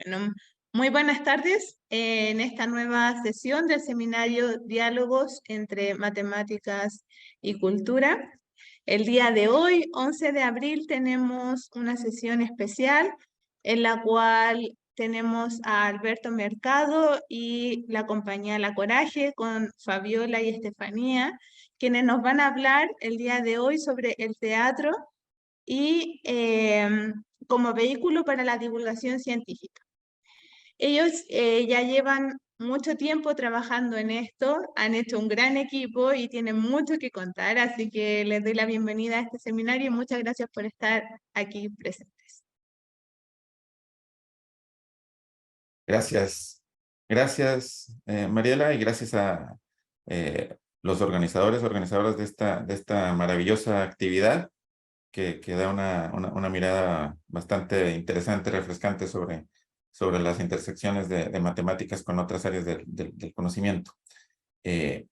Bueno, muy buenas tardes en esta nueva sesión del seminario Diálogos entre Matemáticas y Cultura. El día de hoy, 11 de abril, tenemos una sesión especial en la cual tenemos a Alberto Mercado y la compañía La Coraje con Fabiola y Estefanía, quienes nos van a hablar el día de hoy sobre el teatro y como vehículo para la divulgación científica. Ellos ya llevan mucho tiempo trabajando en esto, han hecho un gran equipo y tienen mucho que contar, así que les doy la bienvenida a este seminario y muchas gracias por estar aquí presentes. Gracias. Gracias, Mariela, y gracias a los organizadoras de esta maravillosa actividad que da una mirada bastante interesante, refrescante sobre las intersecciones de matemáticas con otras áreas del conocimiento. Y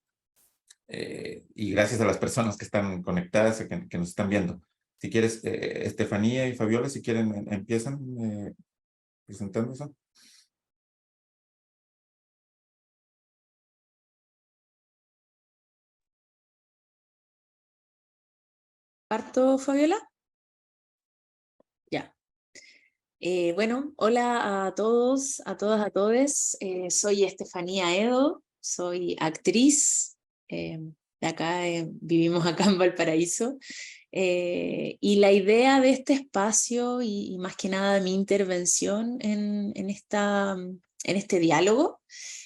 gracias a las personas que están conectadas y que nos están viendo. Si quieres, Estefanía y Fabiola, si quieren, empiezan presentándose. ¿Parto, Fabiola? Ya. Bueno, hola a todos, a todas, a todes. Soy Estefanía Edo, soy actriz. De acá, vivimos acá en Valparaíso. Y la idea de este espacio y más que nada de mi intervención en este diálogo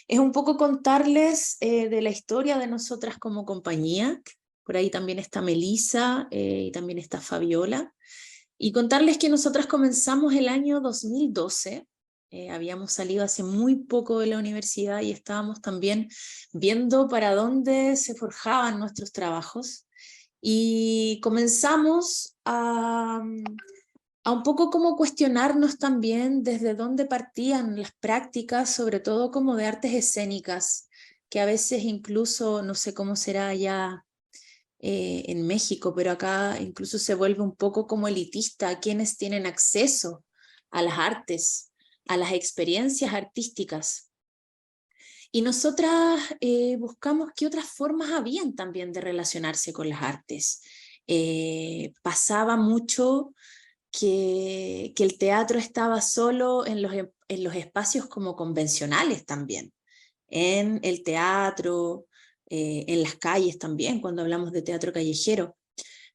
es un poco contarles de la historia de nosotras como compañía. Por ahí también está Melissa y también está Fabiola. Y contarles que nosotras comenzamos el año 2012, habíamos salido hace muy poco de la universidad y estábamos también viendo para dónde se forjaban nuestros trabajos. Y comenzamos a un poco como cuestionarnos también desde dónde partían las prácticas, sobre todo como de artes escénicas, que a veces incluso, no sé cómo será allá en México, pero acá incluso se vuelve un poco como elitista a quienes tienen acceso a las artes, a las experiencias artísticas. Y nosotras buscamos qué otras formas habían también de relacionarse con las artes. Pasaba mucho que el teatro estaba solo en los espacios como convencionales también, en el teatro, en las calles también, cuando hablamos de teatro callejero.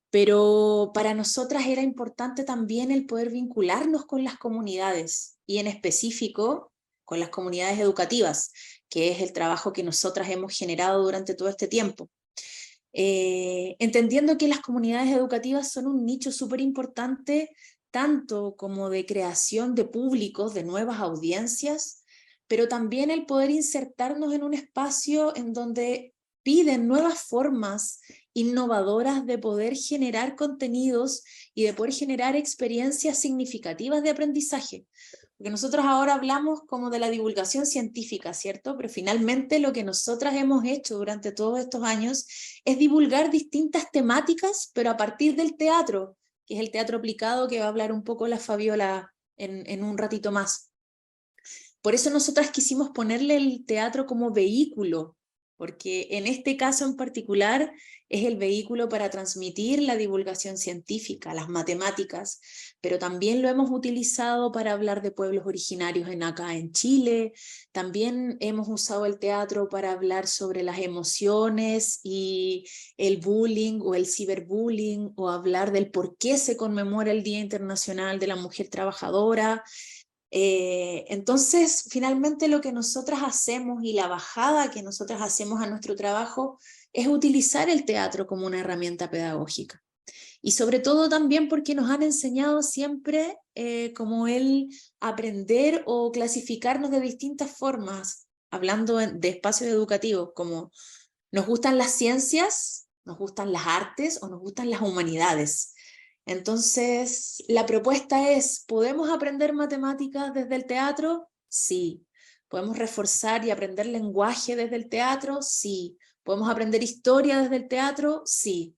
Pero para nosotras era importante también el poder vincularnos con las comunidades y en específico con las comunidades educativas, que es el trabajo que nosotras hemos generado durante todo este tiempo. Entendiendo que las comunidades educativas son un nicho súper importante, tanto como de creación de públicos, de nuevas audiencias, pero también el poder insertarnos en un espacio en donde piden nuevas formas innovadoras de poder generar contenidos y de poder generar experiencias significativas de aprendizaje. Porque nosotros ahora hablamos como de la divulgación científica, ¿cierto? Pero finalmente lo que nosotras hemos hecho durante todos estos años es divulgar distintas temáticas, pero a partir del teatro, que es el teatro aplicado que va a hablar un poco la Fabiola en un ratito más. Por eso nosotras quisimos ponerle el teatro como vehículo, porque en este caso en particular es el vehículo para transmitir la divulgación científica, las matemáticas, pero también lo hemos utilizado para hablar de pueblos originarios acá en Chile, también hemos usado el teatro para hablar sobre las emociones y el bullying o el ciberbullying, o hablar del por qué se conmemora el Día Internacional de la Mujer Trabajadora. Entonces, finalmente lo que nosotras hacemos y la bajada que nosotras hacemos a nuestro trabajo es utilizar el teatro como una herramienta pedagógica. Y sobre todo también porque nos han enseñado siempre como el aprender o clasificarnos de distintas formas, hablando de espacios educativos, como nos gustan las ciencias, nos gustan las artes o nos gustan las humanidades. Entonces, la propuesta es, ¿podemos aprender matemáticas desde el teatro? Sí. ¿Podemos reforzar y aprender lenguaje desde el teatro? Sí. ¿Podemos aprender historia desde el teatro? Sí.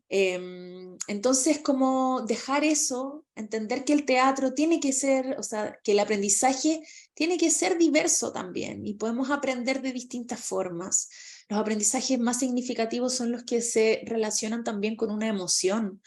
Entonces, como dejar eso, entender que el teatro tiene que ser, o sea, que el aprendizaje tiene que ser diverso también y podemos aprender de distintas formas. Los aprendizajes más significativos son los que se relacionan también con una emoción,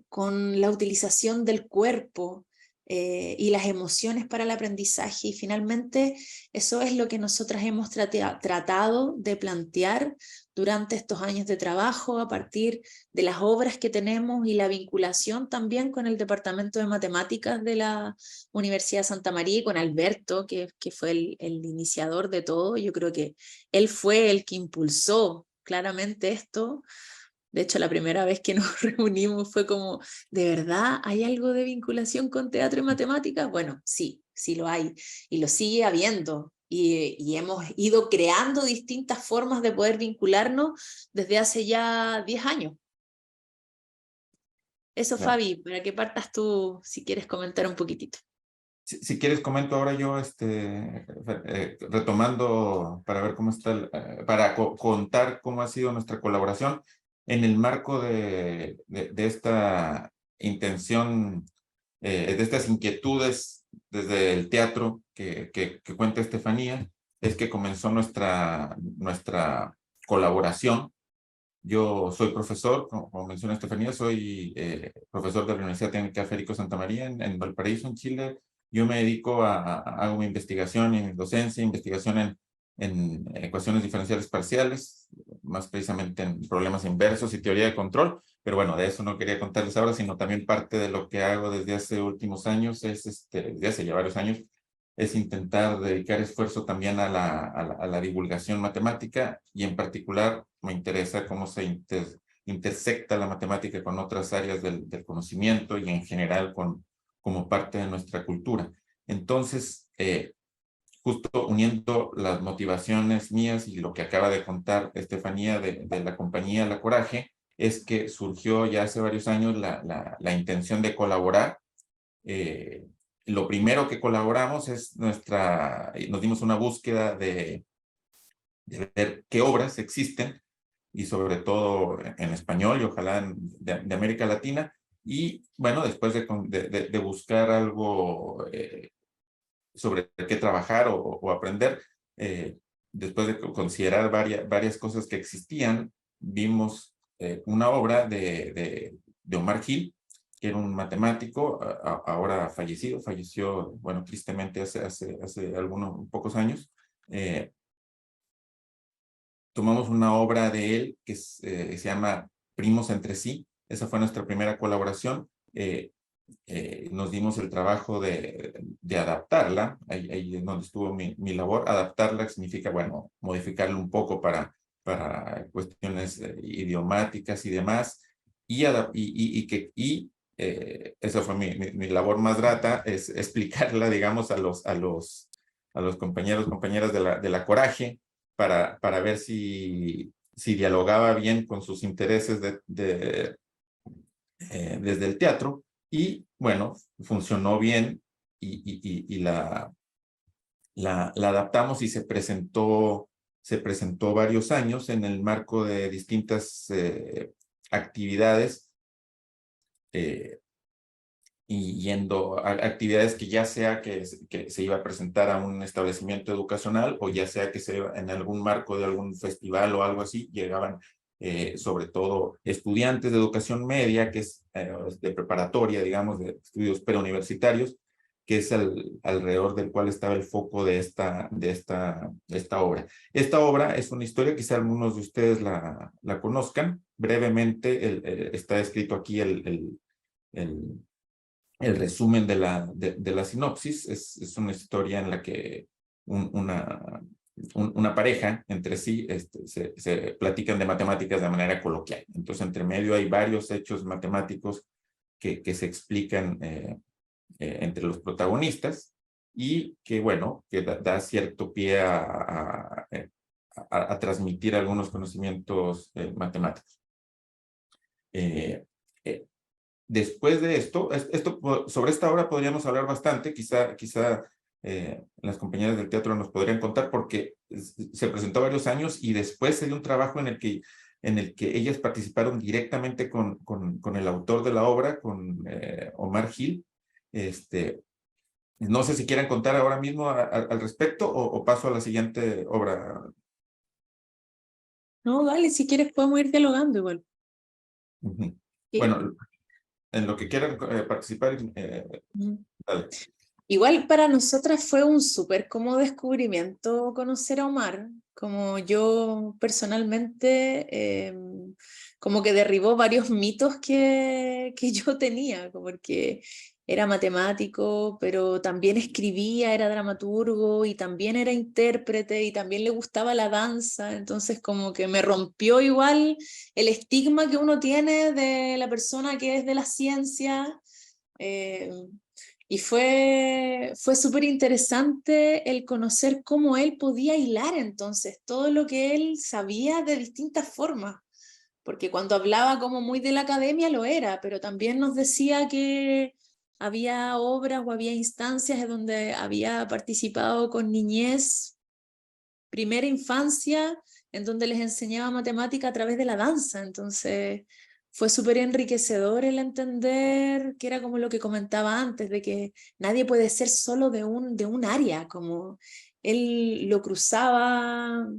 con la utilización del cuerpo y las emociones para el aprendizaje. Y finalmente, eso es lo que nosotras hemos tratado de plantear durante estos años de trabajo a partir de las obras que tenemos y la vinculación también con el Departamento de Matemáticas de la Universidad de Santa María y con Alberto, que fue el iniciador de todo. Yo creo que él fue el que impulsó claramente esto. De hecho, la primera vez que nos reunimos fue como, ¿de verdad hay algo de vinculación con teatro y matemáticas? Bueno, sí, sí lo hay y lo sigue habiendo. Y hemos ido creando distintas formas de poder vincularnos desde hace ya 10 años. Eso, Claro. Fabi, para que partas tú, si quieres comentar un poquitito. Si quieres, comento ahora yo, retomando para ver cómo está, para contar cómo ha sido nuestra colaboración en el marco de esta intención, de estas inquietudes desde el teatro que cuenta Estefanía, es que comenzó nuestra colaboración. Yo soy profesor, como menciona Estefanía, soy profesor de la Universidad Técnica Federico Santa María en Valparaíso, en Chile. Yo me dedico hago mi investigación en docencia, investigación en ecuaciones diferenciales parciales, más precisamente en problemas inversos y teoría de control. Pero bueno, de eso no quería contarles ahora, sino también parte de lo que hago desde hace últimos años, desde hace ya varios años, es intentar dedicar esfuerzo también a la divulgación matemática y en particular me interesa cómo se intersecta la matemática con otras áreas del conocimiento y en general como parte de nuestra cultura. Entonces, justo uniendo las motivaciones mías y lo que acaba de contar Estefanía de la compañía La Coraje, es que surgió ya hace varios años la intención de colaborar. Lo primero que colaboramos es nos dimos una búsqueda de ver qué obras existen y sobre todo en español y ojalá de América Latina. Y bueno, después de buscar algo sobre qué trabajar o aprender, después de considerar varias cosas que existían, vimos una obra de Omar Gil, que era un matemático, ahora falleció, bueno, tristemente hace pocos años. Tomamos una obra de él que se llama Primos entre sí. Esa fue nuestra primera colaboración. Nos dimos el trabajo de adaptarla. Ahí es donde estuvo mi labor. Adaptarla significa, bueno, modificarla un poco para cuestiones idiomáticas y demás. Esa fue mi labor más grata, es explicarla, digamos, a los compañeros, compañeras de la Coraje, para ver si dialogaba bien con sus intereses desde el teatro. Y bueno, funcionó bien y la adaptamos y se presentó varios años en el marco de distintas actividades y yendo a actividades que ya sea que se iba a presentar a un establecimiento educacional o ya sea que en algún marco de algún festival o algo así, llegaban sobre todo estudiantes de educación media, que es de preparatoria, digamos, de estudios preuniversitarios, que es alrededor del cual estaba el foco de esta obra. Esta obra es una historia, quizá algunos de ustedes la conozcan. Brevemente, está escrito aquí el resumen de la sinopsis. Es una historia en la que una pareja entre sí se platican de matemáticas de manera coloquial. Entonces, entre medio hay varios hechos matemáticos que se explican entre los protagonistas y que, bueno, que da cierto pie a transmitir algunos conocimientos matemáticos. Después de esto, sobre esta obra podríamos hablar bastante, quizá las compañeras del teatro nos podrían contar, porque se presentó varios años y después se dio un trabajo en el que en el que ellas participaron directamente con el autor de la obra, con Omar Gil. No sé si quieren contar ahora mismo al respecto o paso a la siguiente obra. No, dale, si quieres podemos ir dialogando igual. Ujú. ¿Sí? Bueno, en lo que quieran participar, Ujú. dale. Igual para nosotras fue un súper como descubrimiento conocer a Omar, como yo personalmente, como que derribó varios mitos que yo tenía, como porque era matemático, pero también escribía, era dramaturgo y también era intérprete y también le gustaba la danza, entonces como que me rompió igual el estigma que uno tiene de la persona que es de la ciencia. eh, y fue súper interesante el conocer cómo él podía hilar entonces todo lo que él sabía de distintas formas, porque cuando hablaba como muy de la academia lo era, pero también nos decía que había obras o había instancias en donde había participado con niñez, primera infancia, en donde les enseñaba matemática a través de la danza. Entonces fue súper enriquecedor el entender que era como lo que comentaba antes, de que nadie puede ser solo de un área, como él lo cruzaba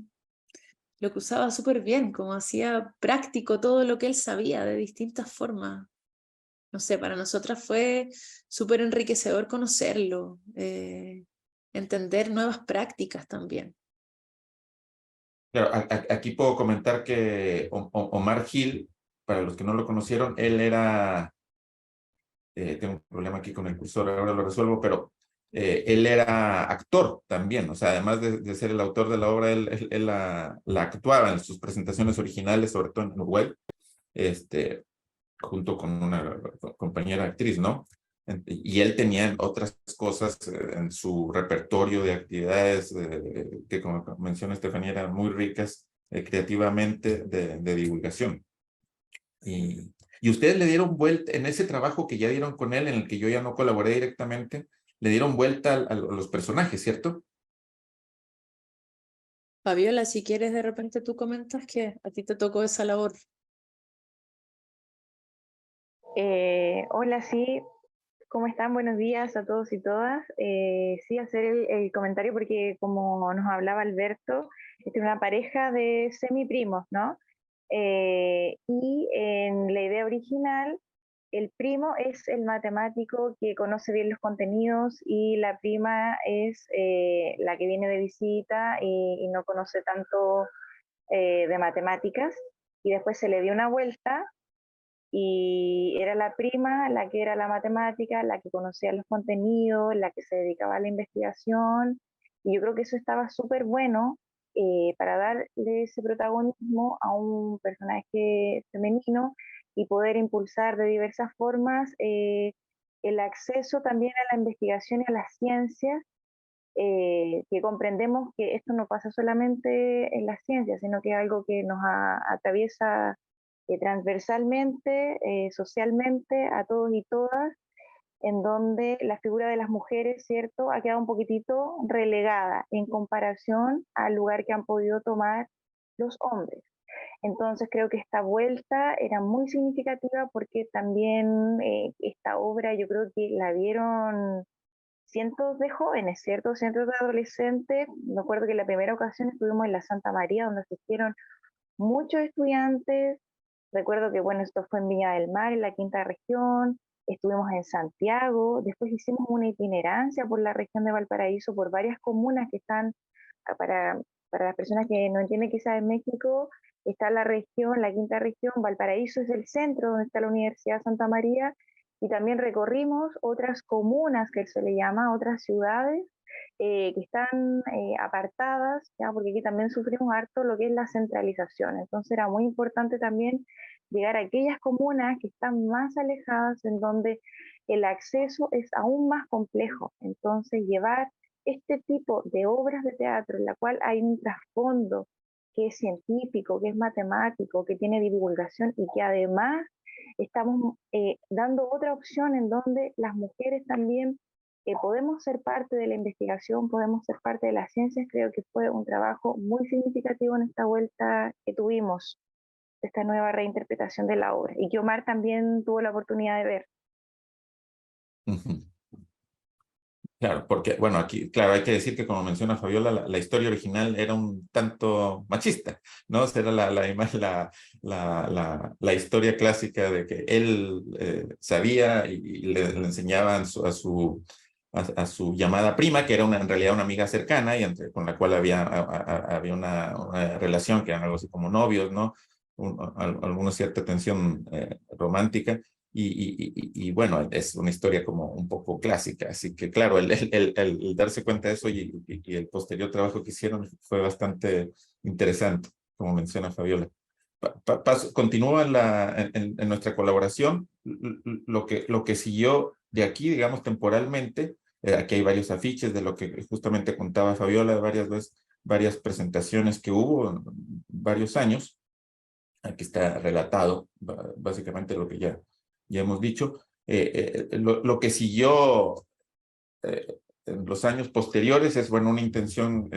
súper bien, como hacía práctico todo lo que él sabía de distintas formas. No sé, para nosotras fue súper enriquecedor conocerlo, entender nuevas prácticas también. Claro, aquí puedo comentar que Omar Gil, para los que no lo conocieron, él era, tengo un problema aquí con el cursor, ahora lo resuelvo, pero él era actor también, o sea, además de ser el autor de la obra, él la actuaba en sus presentaciones originales, sobre todo en Uruguay, junto con una compañera actriz, ¿no? Y él tenía otras cosas en su repertorio de actividades que, como menciona Estefanía, eran muy ricas creativamente de divulgación. Y ustedes le dieron vuelta, en ese trabajo que ya dieron con él, en el que yo ya no colaboré directamente, le dieron vuelta a los personajes, ¿cierto? Fabiola, si quieres, de repente tú comentas que a ti te tocó esa labor. Hola, sí, ¿cómo están? Buenos días a todos y todas. Sí, hacer el comentario porque como nos hablaba Alberto, es una pareja de semiprimos, ¿no? Y en la idea original, el primo es el matemático que conoce bien los contenidos y la prima es la que viene de visita y no conoce tanto de matemáticas. Y después se le dio una vuelta y era la prima la que era la matemática, la que conocía los contenidos, la que se dedicaba a la investigación, y yo creo que eso estaba súper bueno para darle ese protagonismo a un personaje femenino y poder impulsar de diversas formas el acceso también a la investigación y a las ciencias, que comprendemos que esto no pasa solamente en las ciencias, sino que es algo que nos atraviesa transversalmente, socialmente, a todos y todas, en donde la figura de las mujeres, ¿cierto?, ha quedado un poquitito relegada en comparación al lugar que han podido tomar los hombres. Entonces creo que esta vuelta era muy significativa porque también esta obra yo creo que la vieron cientos de jóvenes, ¿cierto? Cientos de adolescentes. Me acuerdo que la primera ocasión estuvimos en la Santa María, donde asistieron muchos estudiantes. Recuerdo que, bueno, esto fue en Viña del Mar, en la quinta región, estuvimos en Santiago, después hicimos una itinerancia por la región de Valparaíso, por varias comunas que están, para las personas que no entienden quizás en México, está la región, la quinta región, Valparaíso es el centro donde está la Universidad Santa María, y también recorrimos otras comunas que se le llama, otras ciudades, que están apartadas, ¿ya? Porque aquí también sufrimos harto lo que es la centralización. Entonces era muy importante también llegar a aquellas comunas que están más alejadas, en donde el acceso es aún más complejo. Entonces llevar este tipo de obras de teatro en la cual hay un trasfondo que es científico, que es matemático, que tiene divulgación y que además estamos dando otra opción en donde las mujeres también podemos ser parte de la investigación, podemos ser parte de las ciencias. Creo que fue un trabajo muy significativo en esta vuelta que tuvimos. esta nueva reinterpretación de la obra y que Omar también tuvo la oportunidad de ver. Ujú. Claro, porque, bueno, aquí, claro, hay que decir que como menciona Fabiola, la historia original era un tanto machista, ¿no? O sea, era la historia clásica de que él sabía y le enseñaban a su llamada prima, que era en realidad una amiga cercana y con la cual había una relación que eran algo así como novios, ¿no? Alguna cierta tensión romántica. Y bueno, es una historia como un poco clásica, así que claro, el darse cuenta de eso y el posterior trabajo que hicieron fue bastante interesante, como menciona Fabiola. Continúa en nuestra colaboración, lo que siguió de aquí, digamos, temporalmente, aquí hay varios afiches de lo que justamente contaba Fabiola, varias presentaciones que hubo en varios años. Aquí está relatado básicamente lo que ya hemos dicho. Lo que siguió en los años posteriores es, bueno, una intención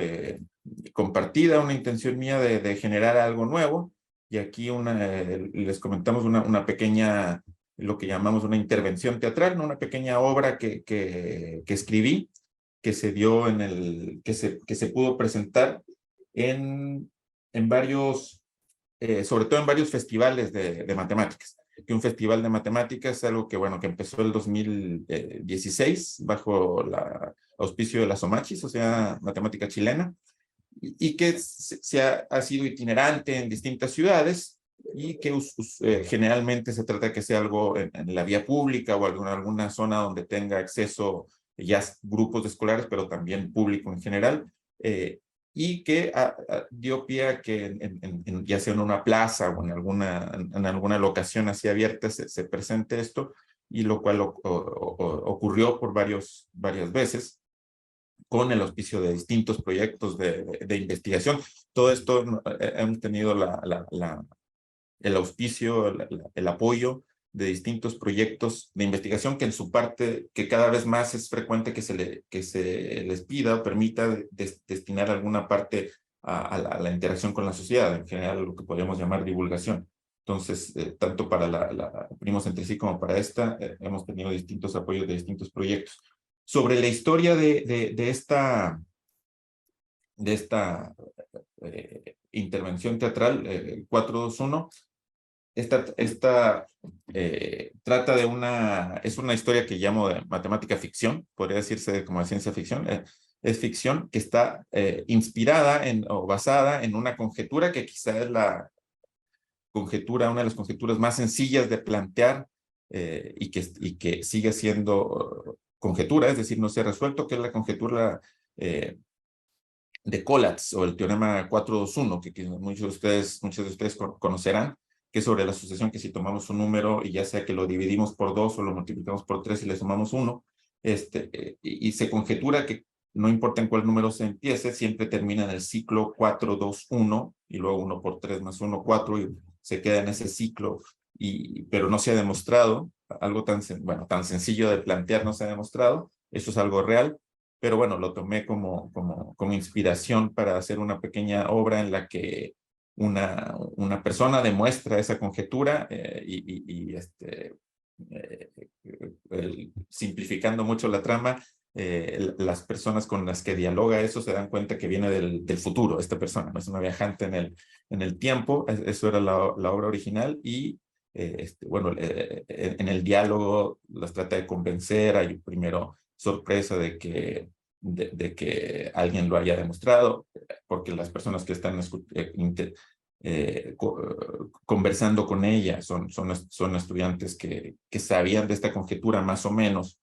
compartida, una intención mía de generar algo nuevo. Y aquí les comentamos una pequeña, lo que llamamos una intervención teatral, ¿no? Una pequeña obra que escribí, que se dio que se pudo presentar en varios sobre todo en varios festivales de matemáticas. Que un festival de matemáticas es algo que, bueno, que empezó el 2016 bajo el auspicio de la SOMACHI, Sociedad Matemática Chilena, y que ha sido itinerante en distintas ciudades y que generalmente se trata de que sea algo en la vía pública o alguna zona donde tenga acceso ya grupos de escolares, pero también público en general. Y que dio pie a que ya sea en una plaza o en alguna locación así abierta se presente esto, y lo cual ocurrió por varias veces con el auspicio de distintos proyectos de investigación. Todo esto hemos tenido el auspicio, el apoyo de distintos proyectos de investigación que en su parte, que cada vez más es frecuente que se les pida o permita destinar alguna parte a la interacción con la sociedad, en general lo que podríamos llamar divulgación. Entonces, tanto para Primos entre sí como para esta, hemos tenido distintos apoyos de distintos proyectos. Sobre la historia de esta intervención teatral, 421, esta trata es una historia que llamo de matemática ficción, podría decirse como de ciencia ficción. Es ficción que está inspirada o basada en una conjetura que quizá es una de las conjeturas más sencillas de plantear y que sigue siendo conjetura, es decir, no se ha resuelto, que es la conjetura de Collatz o el teorema 421, que muchos de ustedes conocerán, que es sobre la sucesión que si tomamos un número y ya sea que lo dividimos por 2 o lo multiplicamos por 3 y le sumamos 1, y se conjetura que no importa en cuál número se empiece, siempre termina en el ciclo 4, 2, 1, y luego 1 por 3 más 1, 4, y se queda en ese ciclo, pero no se ha demostrado, algo tan sencillo de plantear no se ha demostrado, eso es algo real. Pero bueno, lo tomé como inspiración para hacer una pequeña obra en la que una persona demuestra esa conjetura simplificando mucho la trama, las personas con las que dialoga eso se dan cuenta que viene del futuro, esta persona, no es una viajante en el tiempo, eso era la obra original, y bueno, en el diálogo las trata de convencer, hay primero sorpresa de que alguien lo haya demostrado, porque las personas que están conversando con ella son estudiantes que sabían de esta conjetura más o menos,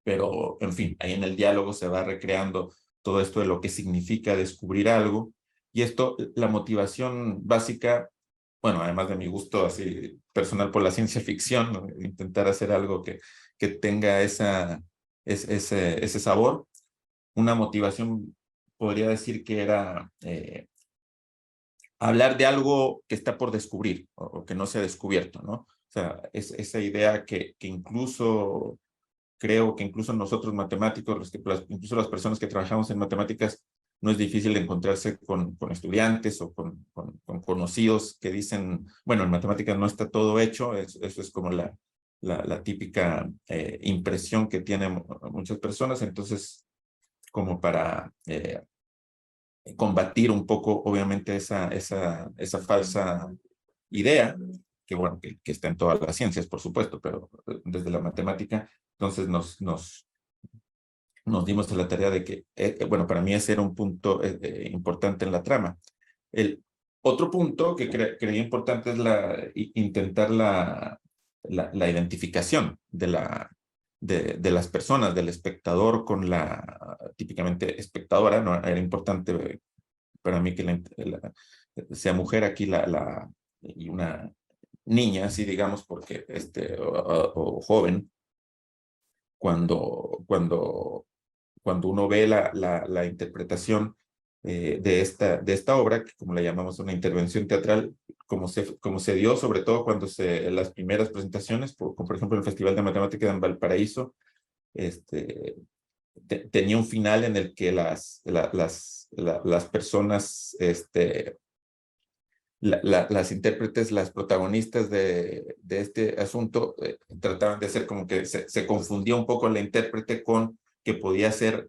pero en fin, ahí en el diálogo se va recreando todo esto de lo que significa descubrir algo, y esto, la motivación básica, bueno, además de mi gusto así personal por la ciencia ficción, ¿no? Intentar hacer algo que tenga ese sabor. Una motivación, podría decir que era hablar de algo que está por descubrir o que no se ha descubierto, ¿no? O sea, esa idea que incluso creo que incluso nosotros matemáticos, incluso las personas que trabajamos en matemáticas, no es difícil encontrarse con estudiantes o con conocidos que dicen, bueno, en matemáticas no está todo hecho, eso es como la típica impresión que tienen muchas personas, entonces como para combatir un poco, obviamente, esa falsa idea, que bueno, que está en todas las ciencias, por supuesto, pero desde la matemática, entonces nos dimos a la tarea de que, bueno, para mí ese era un punto importante en la trama. El otro punto que creía importante es intentar la identificación de las personas, del espectador con la típicamente espectadora, ¿no? Era importante para mí que sea mujer aquí y una niña, así digamos, porque o joven, cuando uno ve la interpretación de esta obra, que como la llamamos una intervención teatral, como se dio, sobre todo cuando las primeras presentaciones, como por ejemplo el Festival de Matemáticas en Valparaíso, tenía un final en el que las personas, las intérpretes, las protagonistas de este asunto, trataban de hacer como que se confundía un poco la intérprete con que podía ser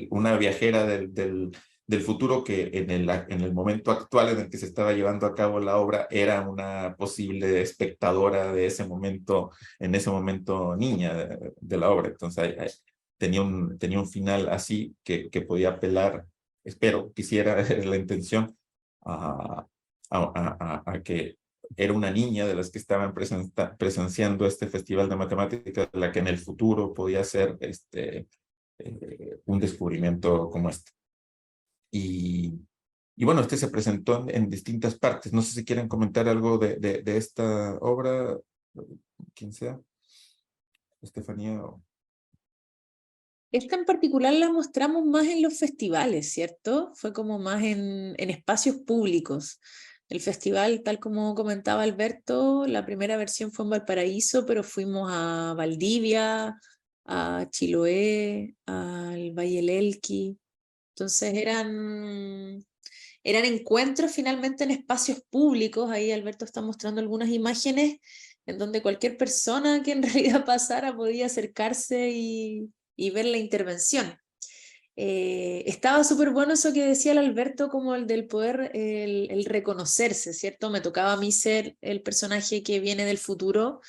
una viajera del futuro que en el momento actual en el que se estaba llevando a cabo la obra era una posible espectadora de ese momento, en ese momento niña de la obra. Entonces tenía un final así que podía apelar, quisiera la intención, a que era una niña de las que estaban presenciando este festival de matemáticas, la que en el futuro podía ser un descubrimiento como este. Y bueno, se presentó en distintas partes. No sé si quieren comentar algo de esta obra, quien sea, Estefanía. Esta en particular la mostramos más en los festivales, ¿cierto? Fue como más en espacios públicos. El festival, tal como comentaba Alberto, la primera versión fue en Valparaíso, pero fuimos a Valdivia, a Chiloé, al Valle del Elqui. Entonces eran encuentros finalmente en espacios públicos. Ahí Alberto está mostrando algunas imágenes en donde cualquier persona que en realidad pasara podía acercarse y ver la intervención. Estaba súper bueno eso que decía el Alberto, como el del poder, el reconocerse, ¿cierto? Me tocaba a mí ser el personaje que viene del futuro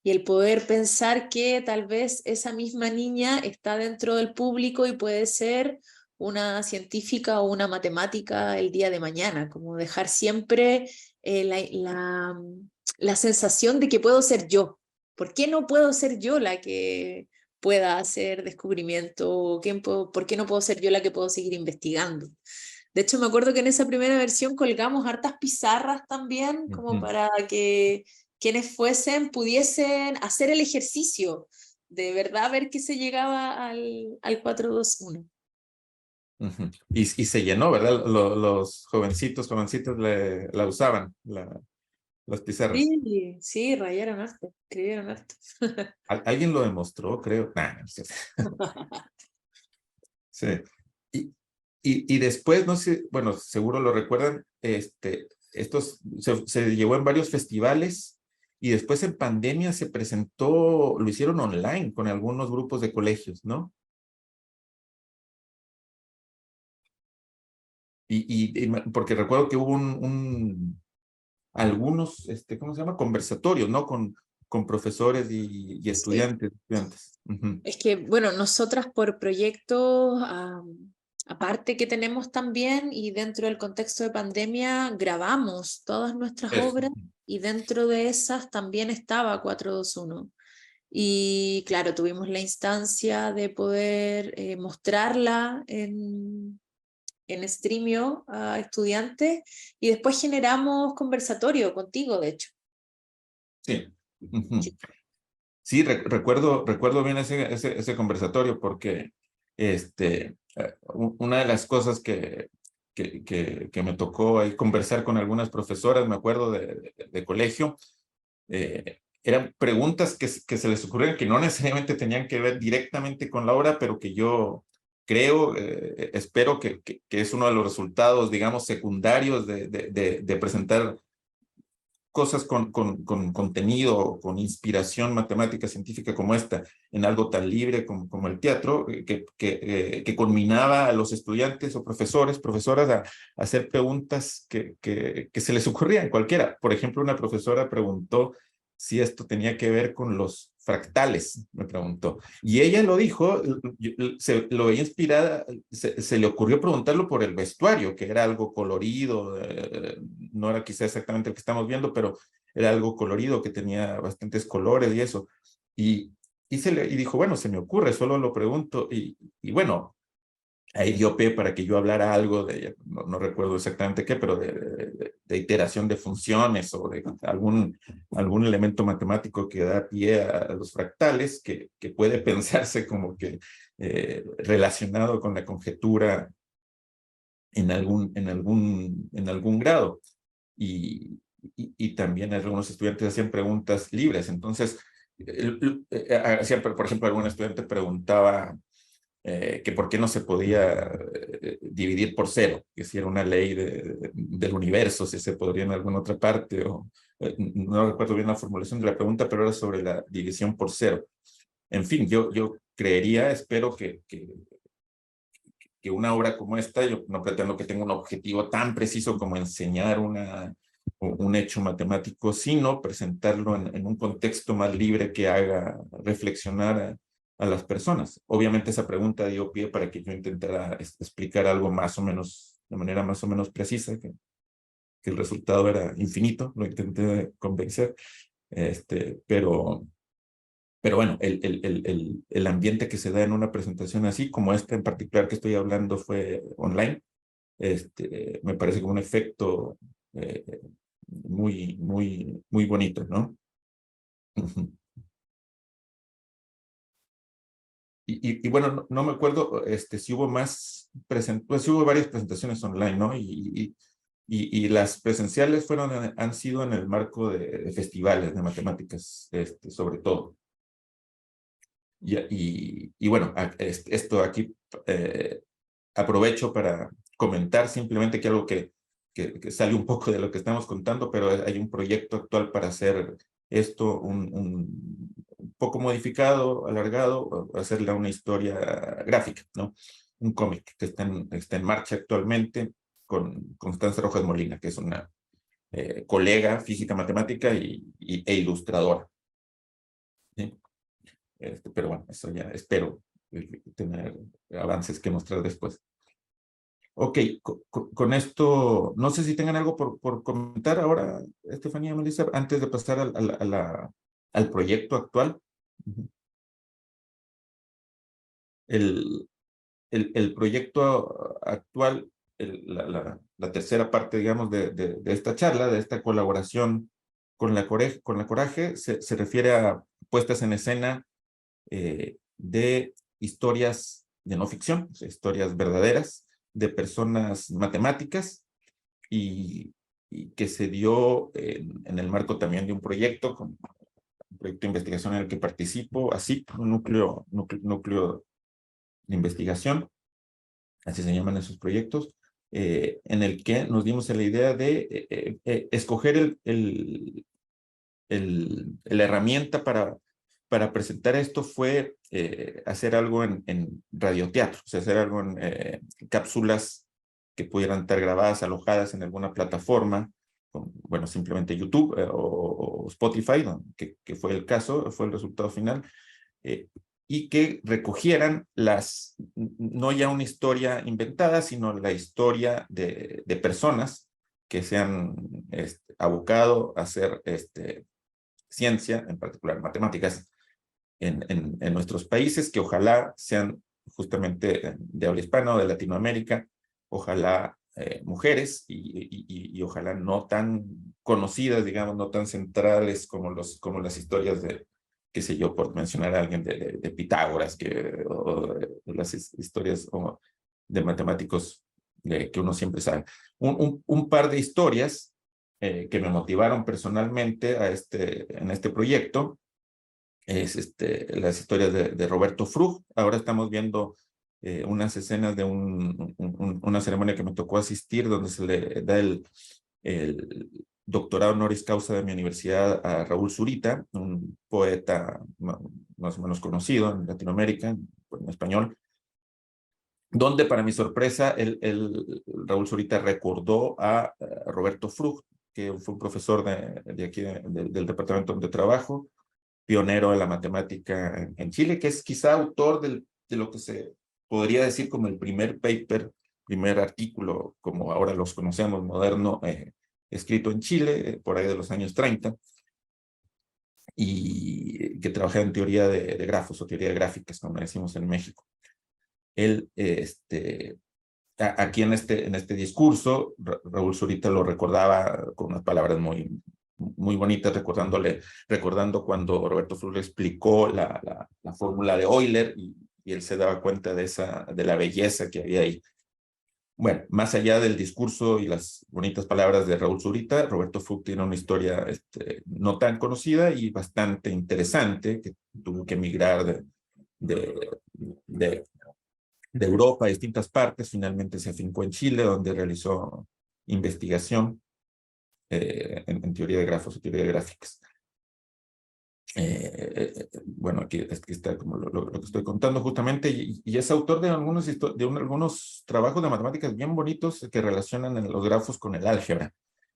y el poder pensar que tal vez esa misma niña está dentro del público y puede ser una científica o una matemática el día de mañana, como dejar siempre la sensación de que puedo ser yo. ¿Por qué no puedo ser yo la que pueda hacer descubrimiento? ¿Por qué no puedo ser yo la que puedo seguir investigando? De hecho, me acuerdo que en esa primera versión colgamos hartas pizarras también, como para que quienes fuesen pudiesen hacer el ejercicio, de verdad ver que se llegaba al 4-2-1. Y se llenó, ¿verdad? Los jovencitos la usaban, las pizarras. Sí, sí, rayaron harto, escribieron harto. Alguien lo demostró, creo. Nah, no sé. Sí. Y después, no sé, bueno, seguro lo recuerdan, estos se llevó en varios festivales y después en pandemia se presentó, lo hicieron online con algunos grupos de colegios, ¿no? Porque recuerdo que hubo algunos, ¿cómo se llama? Conversatorios, ¿no? Con profesores y estudiantes. Uh-huh. Es que, bueno, nosotras por proyectos, aparte que tenemos también, y dentro del contexto de pandemia, grabamos todas nuestras obras, y dentro de esas también estaba 4-2-1. Y claro, tuvimos la instancia de poder mostrarla en Streamio a estudiantes, y después generamos conversatorio contigo, de hecho. Sí. Uh-huh. Sí, recuerdo bien ese conversatorio porque una de las cosas que me tocó ahí conversar con algunas profesoras, me acuerdo de colegio, eran preguntas que se les ocurrieron que no necesariamente tenían que ver directamente con la obra, pero que yo creo, espero que es uno de los resultados, digamos, secundarios de presentar cosas con contenido, con inspiración matemática científica como esta, en algo tan libre como el teatro, que conminaba a los estudiantes o profesoras a hacer preguntas que se les ocurrían cualquiera. Por ejemplo, una profesora preguntó si esto tenía que ver con los fractales, me preguntó. Y ella lo dijo, lo veía inspirada, se le ocurrió preguntarlo por el vestuario, que era algo colorido, no era quizá exactamente lo que estamos viendo, pero era algo colorido, que tenía bastantes colores y eso. Y dijo, bueno, se me ocurre, solo lo pregunto. Y bueno, ahí dio pie para que yo hablara algo de, no recuerdo exactamente qué, pero de iteración de funciones o de algún elemento matemático que da pie a los fractales, que puede pensarse como que relacionado con la conjetura en algún grado. Y también algunos estudiantes hacían preguntas libres. Entonces, por ejemplo, algún estudiante preguntaba que por qué no se podía dividir por cero, que si era una ley del universo, si se podría en alguna otra parte, o no recuerdo bien la formulación de la pregunta, pero era sobre la división por cero. En fin, yo creería, espero que una obra como esta, yo no pretendo que tenga un objetivo tan preciso como enseñar un hecho matemático, sino presentarlo en un contexto más libre que haga reflexionar a las personas. Obviamente esa pregunta dio pie para que yo intentara explicar algo más o menos, de manera más o menos precisa, que el resultado era infinito, lo intenté convencer, pero bueno, el ambiente que se da en una presentación así, como esta en particular que estoy hablando fue online, me parece como un efecto muy bonito, ¿no? Y bueno, no me acuerdo si hubo pues sí hubo varias presentaciones online, ¿no? Y las presenciales han sido en el marco de festivales de matemáticas, sobre todo. Y bueno, esto aquí aprovecho para comentar simplemente que algo que sale un poco de lo que estamos contando, pero hay un proyecto actual para hacer esto un poco modificado, alargado, hacerle una historia gráfica, ¿no? Un cómic que está en marcha actualmente con Constanza Rojas Molina, que es una colega física matemática e ilustradora, ¿sí? Pero bueno, eso ya espero tener avances que mostrar después. Ok, con esto, no sé si tengan algo por comentar ahora, Estefanía, Melissa, antes de pasar al proyecto actual. El proyecto actual, la tercera parte, digamos, de esta charla, de esta colaboración con la Coraje, se refiere a puestas en escena de historias de no ficción, o sea, historias verdaderas de personas matemáticas y que se dio en el marco también de un proyecto de investigación en el que participo, así, un núcleo de investigación, así se llaman esos proyectos, en el que nos dimos a la idea de escoger la herramienta para presentar esto fue hacer algo en radioteatro, o sea, hacer algo en cápsulas que pudieran estar grabadas, alojadas en alguna plataforma, bueno, simplemente YouTube o Spotify, que fue el caso, fue el resultado final, y que recogieran no ya una historia inventada, sino la historia de personas que se han abocado a hacer ciencia, en particular matemáticas, en nuestros países, que ojalá sean justamente de habla hispana o de Latinoamérica, ojalá mujeres y ojalá no tan conocidas, digamos, no tan centrales como las historias de, qué sé yo, por mencionar a alguien de Pitágoras, o las historias de matemáticos que uno siempre sabe. Un par de historias que me motivaron personalmente en este proyecto es las historias de Roberto Frug. Ahora estamos viendo unas escenas de una ceremonia que me tocó asistir, donde se le da el doctorado honoris causa de mi universidad a Raúl Zurita, un poeta más o menos conocido en Latinoamérica, en español, donde para mi sorpresa Raúl Zurita recordó a Roberto Frucht, que fue un profesor de aquí del departamento donde trabajo, pionero de la matemática en Chile, que es quizá autor de lo que se podría decir como el primer paper, primer artículo, como ahora los conocemos, moderno, escrito en Chile, por ahí de los años 30, y que trabajaba en teoría de grafos o teoría de gráficas, como decimos en México. Él, aquí en este discurso, Raúl Zurita lo recordaba con unas palabras muy bonitas, recordando cuando Roberto Frucht explicó la fórmula de Euler y él se daba cuenta de la belleza que había ahí. Bueno, más allá del discurso y las bonitas palabras de Raúl Zurita, Roberto Frucht tiene una historia no tan conocida y bastante interesante, que tuvo que emigrar de Europa a distintas partes, finalmente se afincó en Chile, donde realizó investigación en teoría de grafos y teoría de gráficas. Bueno, aquí está como lo que estoy contando justamente, y es autor de algunos trabajos de matemáticas bien bonitos que relacionan los grafos con el álgebra.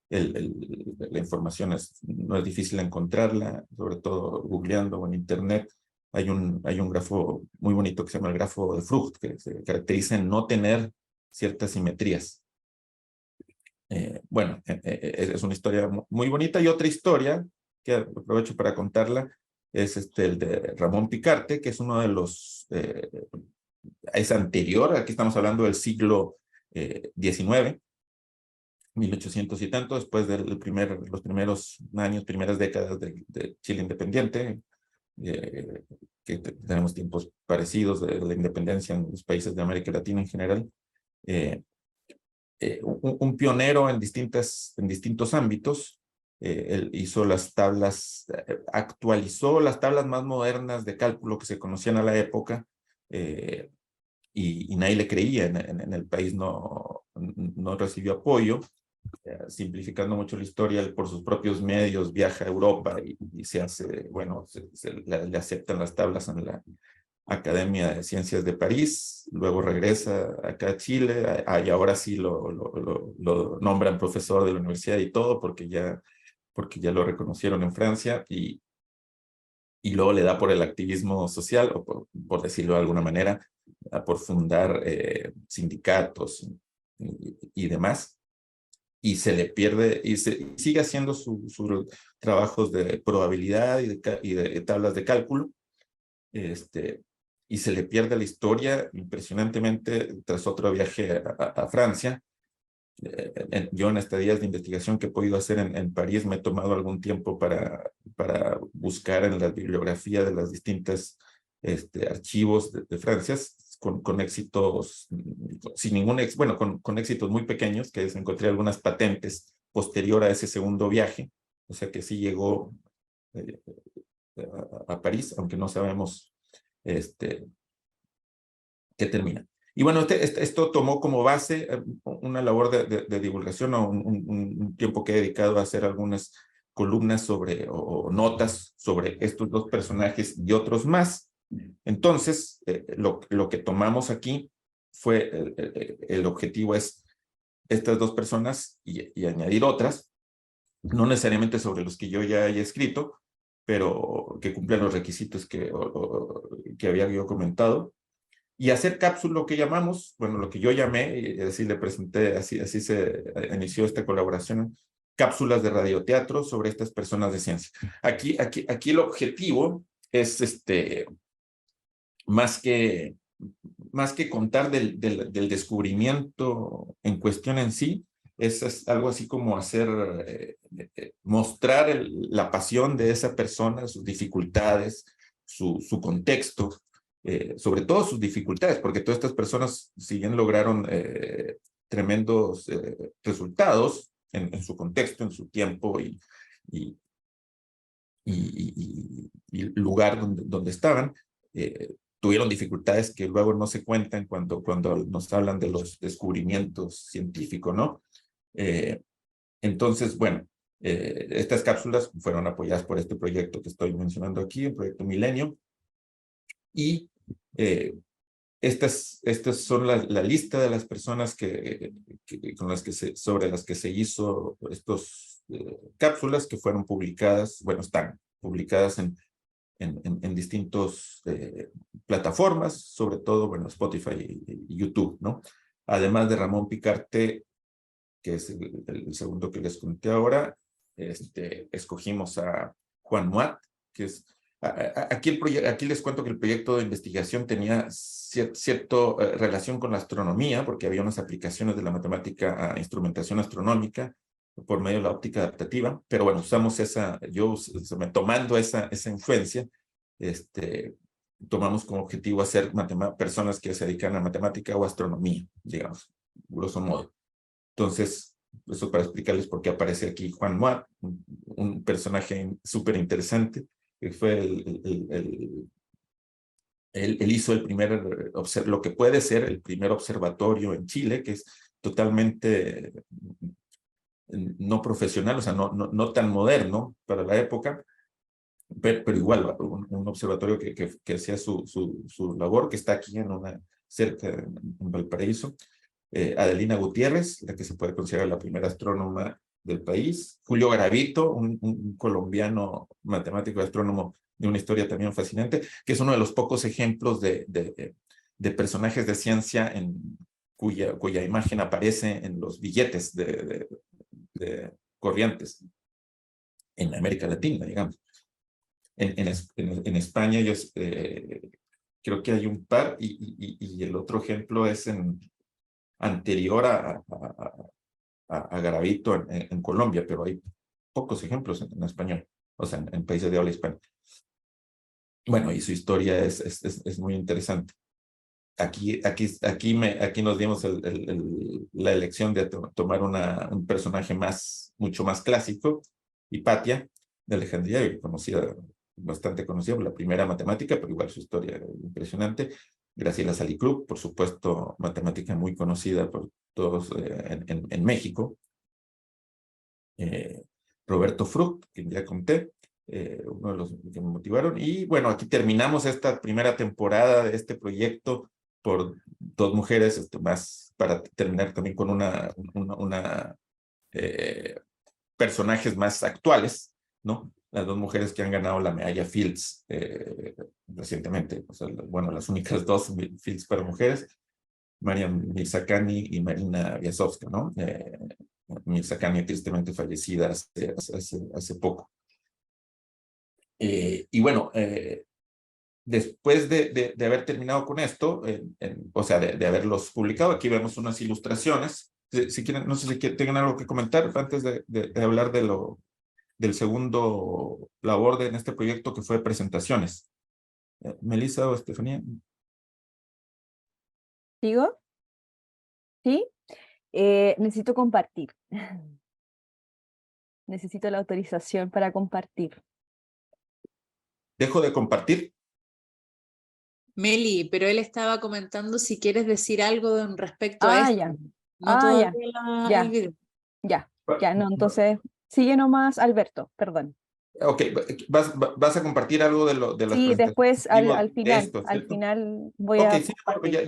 La información no es difícil encontrarla, sobre todo googleando o en internet. Hay un grafo muy bonito que se llama el grafo de Frucht, que se caracteriza en no tener ciertas simetrías. Bueno, es una historia muy bonita. Y otra historia que aprovecho para contarla es el de Ramón Picarte, que es uno de los, es anterior, aquí estamos hablando del siglo XIX, 1800 y tanto, después de los primeros años, primeras décadas de Chile independiente, que tenemos tiempos parecidos de la independencia en los países de América Latina en general. Un pionero en distintos ámbitos. Él hizo las tablas, actualizó las tablas más modernas de cálculo que se conocían a la época, y nadie le creía. En el país no recibió apoyo. Simplificando mucho la historia, él por sus propios medios viaja a Europa y se hace, bueno, le aceptan las tablas en la Academia de Ciencias de París, luego regresa acá a Chile, y ahora sí lo nombran profesor de la universidad y todo, porque ya lo reconocieron en Francia, y luego le da por el activismo social, o por decirlo de alguna manera, por fundar sindicatos y demás, y se le pierde, y sigue haciendo sus trabajos de probabilidad y de tablas de cálculo, y se le pierde la historia impresionantemente tras otro viaje a Francia. Yo en estadías de investigación que he podido hacer en París me he tomado algún tiempo para buscar en la bibliografía de las distintas archivos de Francia, con éxitos, sin ningún bueno, con éxitos muy pequeños, que encontré algunas patentes posterior a ese segundo viaje, o sea que sí llegó a París, aunque no sabemos qué termina. Y bueno, esto tomó como base una labor de divulgación, o un tiempo que he dedicado a hacer algunas columnas o notas sobre estos dos personajes y otros más. Entonces, lo que tomamos aquí fue, el objetivo es estas dos personas y añadir otras, no necesariamente sobre los que yo ya haya escrito, pero que cumplan los requisitos que había yo comentado, y hacer cápsulas, lo que llamamos, bueno, lo que yo llamé, y así le presenté, así se inició esta colaboración, cápsulas de radioteatro sobre estas personas de ciencia. Aquí el objetivo es más que contar del descubrimiento en cuestión en sí, es algo así como mostrar la pasión de esa persona, sus dificultades, su contexto, sobre todo sus dificultades, porque todas estas personas, si bien lograron tremendos resultados en su contexto, en su tiempo y lugar donde estaban, tuvieron dificultades que luego no se cuentan cuando nos hablan de los descubrimientos científicos, ¿no? Entonces, bueno, estas cápsulas fueron apoyadas por este proyecto que estoy mencionando aquí, el proyecto Milenio, y estas son la lista de las personas sobre las que se hizo estos cápsulas que fueron publicadas, bueno, están publicadas en distintas plataformas, sobre todo, bueno, Spotify y YouTube, ¿no? Además de Ramón Picarte, que es el segundo que les conté ahora, escogimos a Juan Muat, que es... Aquí les cuento que el proyecto de investigación tenía cierta relación con la astronomía, porque había unas aplicaciones de la matemática a instrumentación astronómica por medio de la óptica adaptativa, pero bueno, usamos tomando esa influencia, tomamos como objetivo hacer personas que se dedican a matemática o astronomía, digamos, grosso modo. Entonces, eso para explicarles por qué aparece aquí Juan Muat, un personaje súper interesante, que fue él hizo el primer, lo que puede ser el primer observatorio en Chile, que es totalmente no profesional, o sea, no tan moderno para la época, pero igual un observatorio que hacía su labor, que está aquí cerca en Valparaíso. Adelina Gutiérrez, la que se puede considerar la primera astrónoma del país. Julio Garavito, un colombiano matemático y astrónomo de una historia también fascinante, que es uno de los pocos ejemplos de personajes de ciencia cuya imagen aparece en los billetes de corrientes en América Latina, digamos. En España ellos creo que hay un par, y el otro ejemplo es anterior a Garavito en Colombia, pero hay pocos ejemplos en español, o sea, en países de habla hispana. Bueno, y su historia es muy interesante. Aquí nos dimos la elección de tomar un personaje mucho más clásico, Hipatia de Alejandría, bastante conocida, la primera matemática, pero igual su historia era impresionante. Graciela Salicrup, por supuesto, matemática muy conocida por todos en México. Roberto Frucht, que ya conté, uno de los que me motivaron. Y bueno, aquí terminamos esta primera temporada de este proyecto por dos mujeres, más para terminar también con personajes más actuales, ¿no? Las dos mujeres que han ganado la medalla Fields recientemente, o sea, bueno, las únicas dos Fields para mujeres, Mariam Mirzakhani y Marina Viazovska, ¿no? Mirzakhani tristemente fallecida hace poco. Y bueno, después de haber terminado con esto, o sea, de haberlos publicado, aquí vemos unas ilustraciones. Si quieren, no sé si tengan algo que comentar antes de hablar del segundo labor en este proyecto, que fue presentaciones. Melissa o Estefanía. ¿Sigo? ¿Sí? Necesito compartir. Necesito la autorización para compartir. ¿Dejo de compartir? Meli, pero él estaba comentando si quieres decir algo respecto a esto. Ya. No todavía el video. Ya, no, entonces sigue nomás Alberto, perdón. Ok, ¿vas a compartir algo de las Sí, después al final, esto, al final voy a... a... Ok, sí, bueno,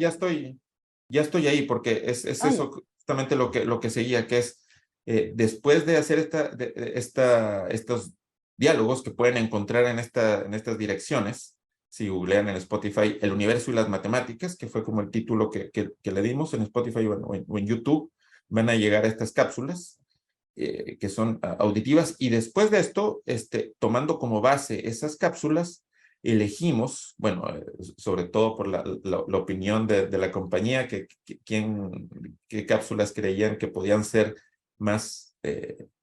ya estoy ahí, porque es eso justamente lo que seguía, que es después de hacer estos diálogos que pueden encontrar en estas direcciones, si googlean en Spotify, El universo y las matemáticas, que fue como el título que le dimos en Spotify o en YouTube, van a llegar a estas cápsulas que son auditivas, y después de esto, tomando como base esas cápsulas, elegimos, bueno, sobre todo por la opinión de la compañía, qué cápsulas creían que podían ser más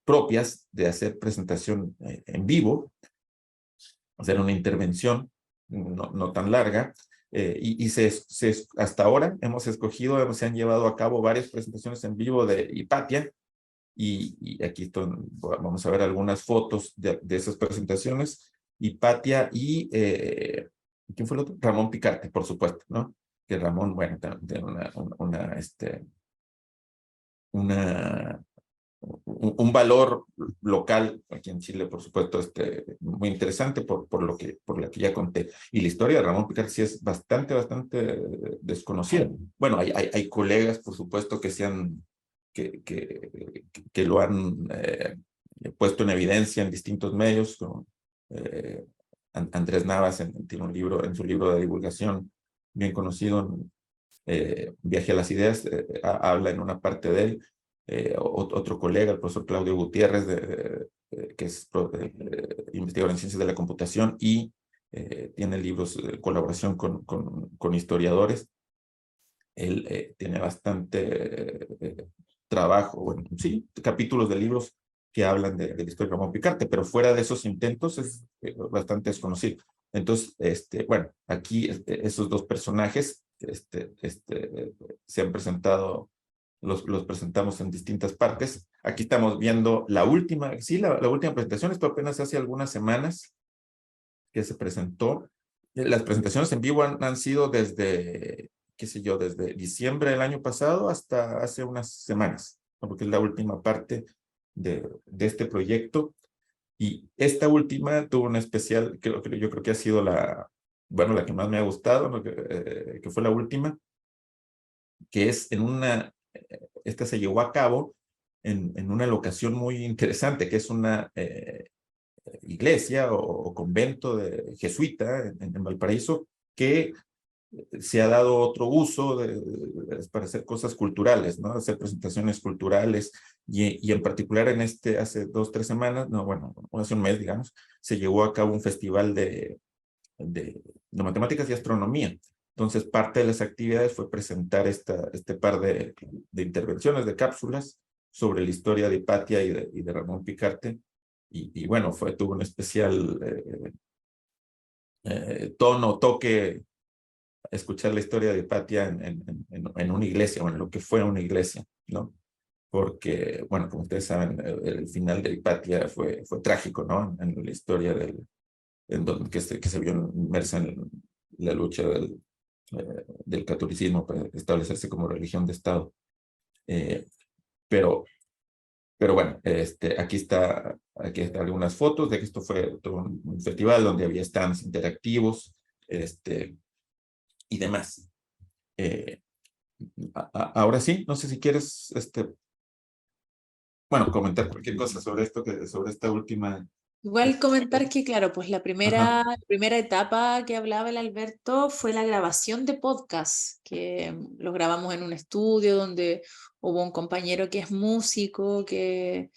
propias de hacer presentación en vivo, hacer una intervención no tan larga, hasta ahora se han llevado a cabo varias presentaciones en vivo de Hipatia, y aquí vamos a ver algunas fotos de esas presentaciones. Hipatia y ¿quién fue el otro? Ramón Picarte, por supuesto, ¿no? Que Ramón, bueno, tiene un valor local aquí en Chile, por supuesto, muy interesante por lo que ya conté. Y la historia de Ramón Picarte sí es bastante desconocida. Bueno, hay colegas, por supuesto, que lo han puesto en evidencia en distintos medios, como Andrés Navas tiene un libro, en su libro de divulgación bien conocido, Viaje a las Ideas, habla en una parte de él. Otro colega, el profesor Claudio Gutiérrez, que es investigador en ciencias de la computación y tiene libros de colaboración con historiadores. Él tiene bastante trabajo, bueno, sí, capítulos de libros que hablan de la historia de Ramón Picarte, pero fuera de esos intentos es bastante desconocido. Entonces, bueno, aquí esos dos personajes se han presentado, los presentamos en distintas partes. Aquí estamos viendo la última presentación, esto apenas hace algunas semanas que se presentó. Las presentaciones en vivo han sido desde, qué sé yo, desde diciembre del año pasado hasta hace unas semanas, ¿no? Porque es la última parte de este proyecto. Y esta última tuvo una especial, yo creo que ha sido bueno, la que más me ha gustado, ¿no? Que fue la última, que es esta se llevó a cabo en una locación muy interesante, que es una iglesia o convento jesuita en Valparaíso, que se ha dado otro uso para hacer cosas culturales, ¿no? Hacer presentaciones culturales y en particular hace 2, 3 semanas, no, bueno, hace un mes, digamos, se llevó a cabo un festival de matemáticas y astronomía. Entonces, parte de las actividades fue presentar este par de intervenciones, de cápsulas, sobre la historia de Hipatia y de Ramón Picarte. Y bueno, tuvo un especial toque escuchar la historia de Hipatia en una iglesia, bueno, lo que fue una iglesia, ¿no? Porque, bueno, como ustedes saben, el final de Hipatia fue trágico, ¿no? En la historia que se vio inmersa en la lucha del catolicismo para establecerse como religión de Estado. Pero bueno, aquí están algunas fotos de que esto fue todo un festival donde había stands interactivos y demás. Ahora sí, no sé si quieres bueno, comentar cualquier cosa sobre sobre esta última. Igual comentar que, claro, pues la Ajá. primera etapa que hablaba el Alberto fue la grabación de podcast, que los grabamos en un estudio donde hubo un compañero que es músico, que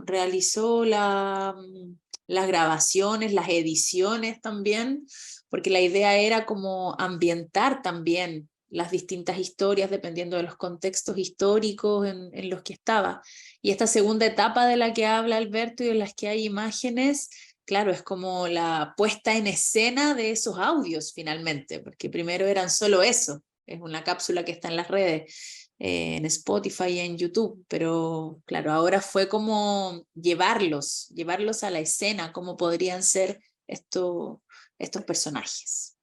realizó las grabaciones, las ediciones también, porque la idea era como ambientar también las distintas historias dependiendo de los contextos históricos en los que estaba. Y esta segunda etapa de la que habla Alberto y en las que hay imágenes, claro, es como la puesta en escena de esos audios finalmente, porque primero eran solo eso, es una cápsula que está en las redes, en Spotify y en YouTube, pero claro, ahora fue como llevarlos a la escena, cómo podrían ser estos personajes.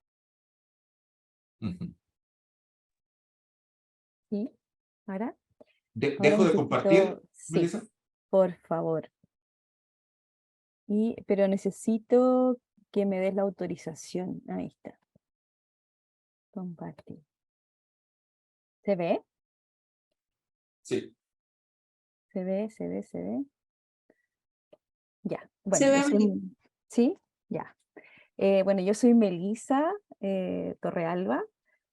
Ujú. ¿Sí? ¿Ahora? Ahora ¿Dejo de compartir, necesito, sí, Melissa? por favor. Pero necesito que me des la autorización. Ahí está. Compartir. ¿Se ve? Sí. ¿Se ve? ¿Se ve? ¿Se ve? Ya. Se Bueno, ve yo soy... ¿Sí? Ya. Bueno, yo soy Melissa Torrealba.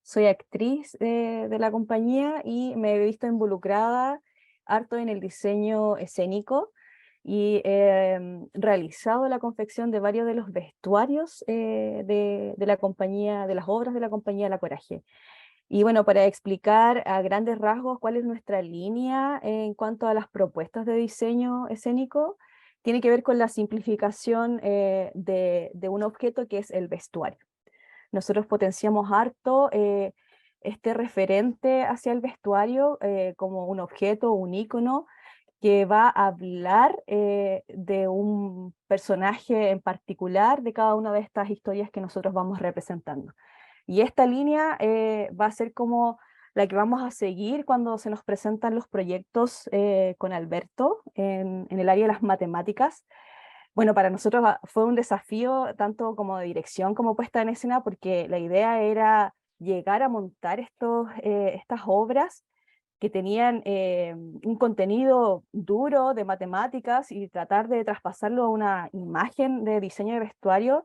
Soy actriz de la compañía y me he visto involucrada harto en el diseño escénico y realizado la confección de varios de los vestuarios de la compañía, de las obras de la compañía La Coraje. Y bueno, para explicar a grandes rasgos cuál es nuestra línea en cuanto a las propuestas de diseño escénico, tiene que ver con la simplificación de un objeto que es el vestuario. Nosotros potenciamos harto este referente hacia el vestuario como un objeto, un ícono que va a hablar de un personaje en particular de cada una de estas historias que nosotros vamos representando. Y esta línea va a ser como la que vamos a seguir cuando se nos presentan los proyectos con Alberto en el área de las matemáticas. Bueno, para nosotros fue un desafío tanto como de dirección como puesta en escena, porque la idea era llegar a montar estas obras que tenían un contenido duro de matemáticas y tratar de traspasarlo a una imagen de diseño de vestuario.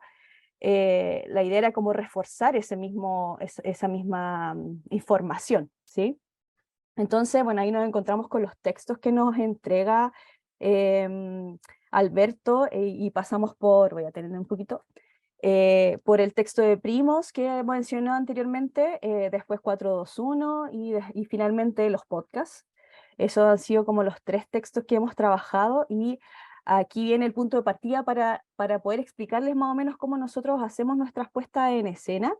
La idea era como reforzar esa misma información, ¿sí? Entonces, bueno, ahí nos encontramos con los textos que nos entrega Alberto y pasamos voy a tener un poquito, por el texto de primos que mencionó anteriormente, después 421 y finalmente los podcasts. Esos han sido como los 3 textos que hemos trabajado y aquí viene el punto de partida para poder explicarles más o menos cómo nosotros hacemos nuestras puestas en escena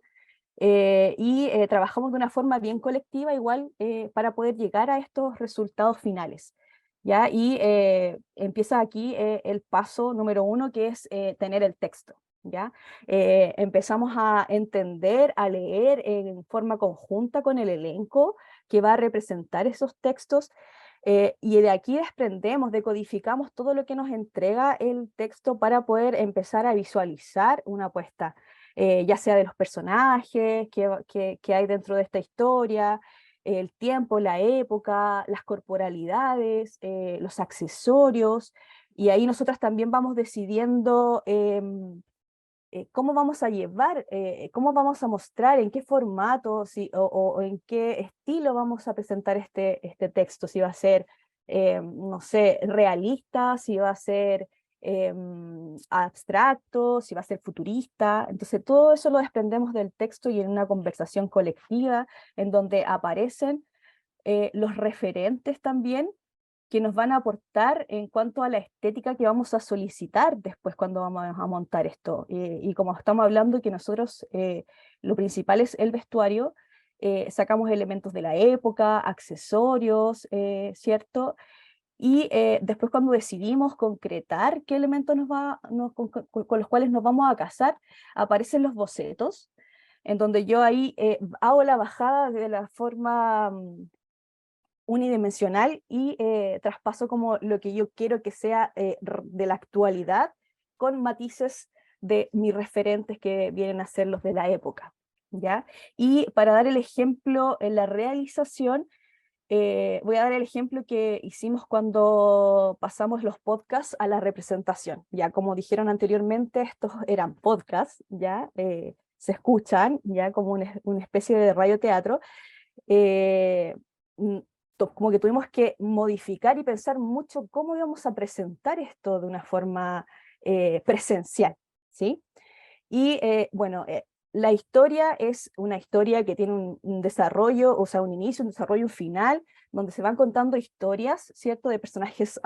y trabajamos de una forma bien colectiva igual para poder llegar a estos resultados finales. ¿Ya? Y empieza aquí el paso número 1, que es tener el texto. ¿Ya? Empezamos a entender, a leer en forma conjunta con el elenco que va a representar esos textos y de aquí desprendemos, decodificamos todo lo que nos entrega el texto para poder empezar a visualizar una puesta, ya sea de los personajes que hay dentro de esta historia, el tiempo, la época, las corporalidades, los accesorios, y ahí nosotras también vamos decidiendo cómo vamos a llevar, cómo vamos a mostrar, en qué formato o en qué estilo vamos a presentar este texto, si va a ser, no sé, realista, si va a ser abstracto, si va a ser futurista. Entonces todo eso lo desprendemos del texto y en una conversación colectiva en donde aparecen los referentes también que nos van a aportar en cuanto a la estética que vamos a solicitar después cuando vamos a montar esto. Y como estamos hablando que nosotros lo principal es el vestuario, sacamos elementos de la época, accesorios, ¿cierto? Y después cuando decidimos concretar qué elementos con los cuales nos vamos a casar, aparecen los bocetos, en donde yo ahí hago la bajada de la forma unidimensional y traspaso como lo que yo quiero que sea de la actualidad con matices de mis referentes que vienen a ser los de la época, ¿ya? Y para dar el ejemplo en la realización, voy a dar el ejemplo que hicimos cuando pasamos los podcasts a la representación. Ya como dijeron anteriormente, estos eran podcasts, ya se escuchan, ya como una especie de radioteatro. Eh, Como que tuvimos que modificar y pensar mucho cómo íbamos a presentar esto de una forma presencial, ¿sí? Y bueno, la historia es una historia que tiene un desarrollo, o sea, un inicio, un desarrollo, un final, donde se van contando historias, ¿cierto?, de personajes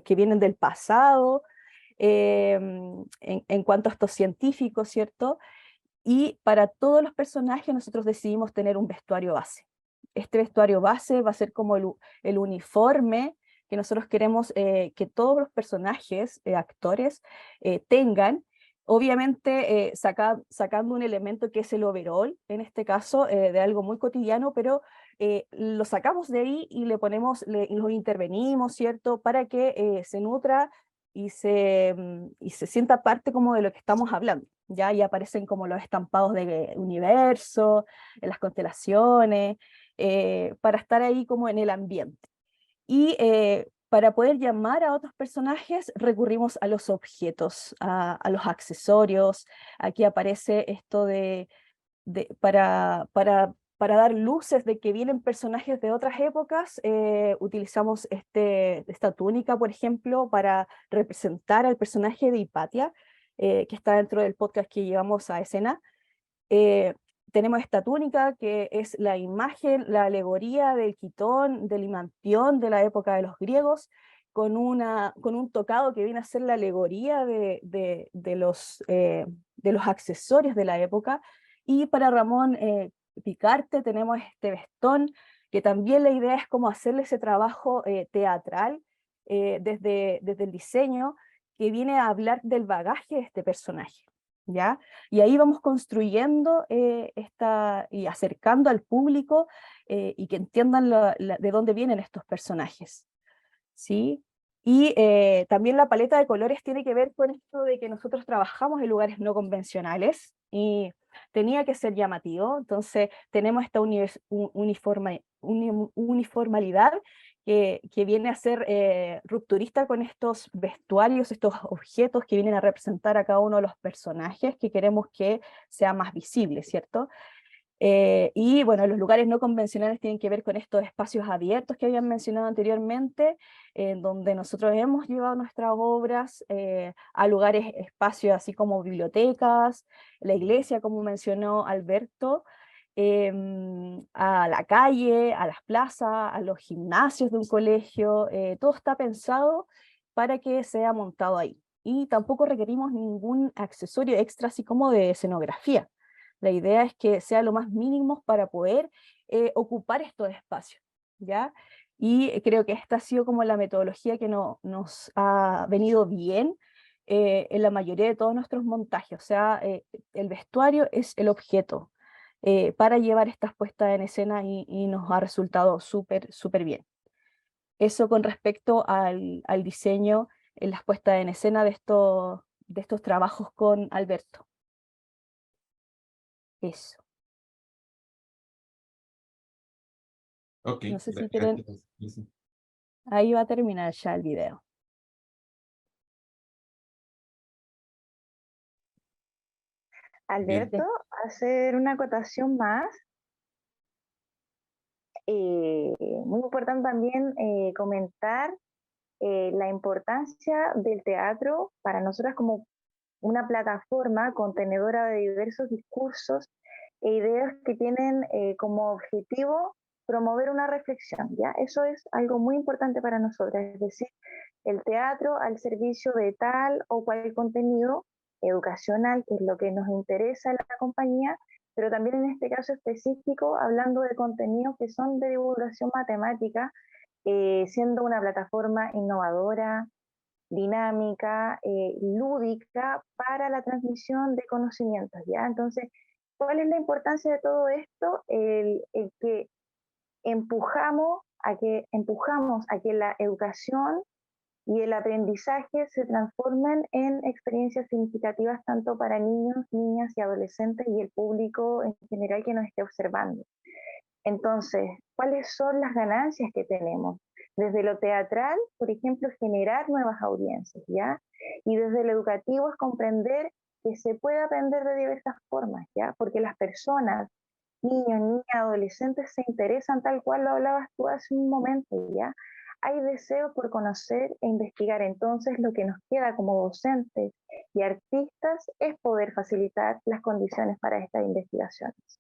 que vienen del pasado, en cuanto a estos científicos, ¿cierto? Y para todos los personajes nosotros decidimos tener un vestuario base. Este vestuario base va a ser como el uniforme que nosotros queremos que todos los personajes, actores, tengan, obviamente sacando un elemento que es el overall, en este caso, de algo muy cotidiano, pero lo sacamos de ahí y lo intervenimos, ¿cierto?, para que se nutra y se sienta parte como de lo que estamos hablando. Ya, y aparecen como los estampados de universo, en las constelaciones, para estar ahí como en el ambiente. Y para poder llamar a otros personajes recurrimos a los objetos, a los accesorios. Aquí aparece esto para dar luces de que vienen personajes de otras épocas, utilizamos esta túnica, por ejemplo, para representar al personaje de Hipatia, que está dentro del podcast que llevamos a escena. Tenemos esta túnica que es la imagen, la alegoría del quitón, del imantión de la época de los griegos, con un tocado que viene a ser la alegoría de los accesorios de la época. Y para Ramón Picarte tenemos este vestón, que también la idea es como hacerle ese trabajo teatral desde el diseño, que viene a hablar del bagaje de este personaje, ¿ya? Y ahí vamos construyendo y acercando al público y que entiendan de dónde vienen estos personajes, ¿sí? Y también la paleta de colores tiene que ver con esto de que nosotros trabajamos en lugares no convencionales y tenía que ser llamativo, entonces tenemos esta uniformalidad que viene a ser rupturista con estos vestuarios, estos objetos que vienen a representar a cada uno de los personajes que queremos que sea más visible, ¿cierto? Y bueno, los lugares no convencionales tienen que ver con estos espacios abiertos que habían mencionado anteriormente, en donde nosotros hemos llevado nuestras obras a lugares, espacios así como bibliotecas, la iglesia, como mencionó Alberto, a la calle, a las plazas, a los gimnasios de un colegio, todo está pensado para que sea montado ahí. Y tampoco requerimos ningún accesorio extra así como de escenografía. La idea es que sea lo más mínimo para poder ocupar estos espacios, ¿ya? Y creo que esta ha sido como la metodología que nos ha venido bien en la mayoría de todos nuestros montajes. O sea, el vestuario es el objeto para llevar estas puestas en escena y nos ha resultado súper, súper bien. Eso con respecto al diseño en las puestas en escena de estos trabajos con Alberto. Eso. Ok, No sé si quieren, gracias, Lisa. ahí va a terminar ya el video. Bien. Alberto, hacer una acotación más. Muy importante también comentar la importancia del teatro para nosotras como una plataforma contenedora de diversos discursos e ideas que tienen como objetivo promover una reflexión, ¿ya? Eso es algo muy importante para nosotras, es decir, el teatro al servicio de tal o cual contenido educacional, que es lo que nos interesa en la compañía, pero también en este caso específico, hablando de contenidos que son de divulgación matemática, siendo una plataforma innovadora, dinámica, lúdica para la transmisión de conocimientos, ¿ya? Entonces, ¿cuál es la importancia de todo esto? El que empujamos a que la educación y el aprendizaje se transformen en experiencias significativas tanto para niños, niñas y adolescentes y el público en general que nos esté observando. Entonces, ¿cuáles son las ganancias que tenemos? Desde lo teatral, por ejemplo, generar nuevas audiencias, ¿ya? Y desde lo educativo es comprender que se puede aprender de diversas formas, ¿ya? Porque las personas, niños, niñas, adolescentes, se interesan tal cual lo hablabas tú hace un momento, ¿ya? Hay deseo por conocer e investigar, entonces lo que nos queda como docentes y artistas es poder facilitar las condiciones para estas investigaciones.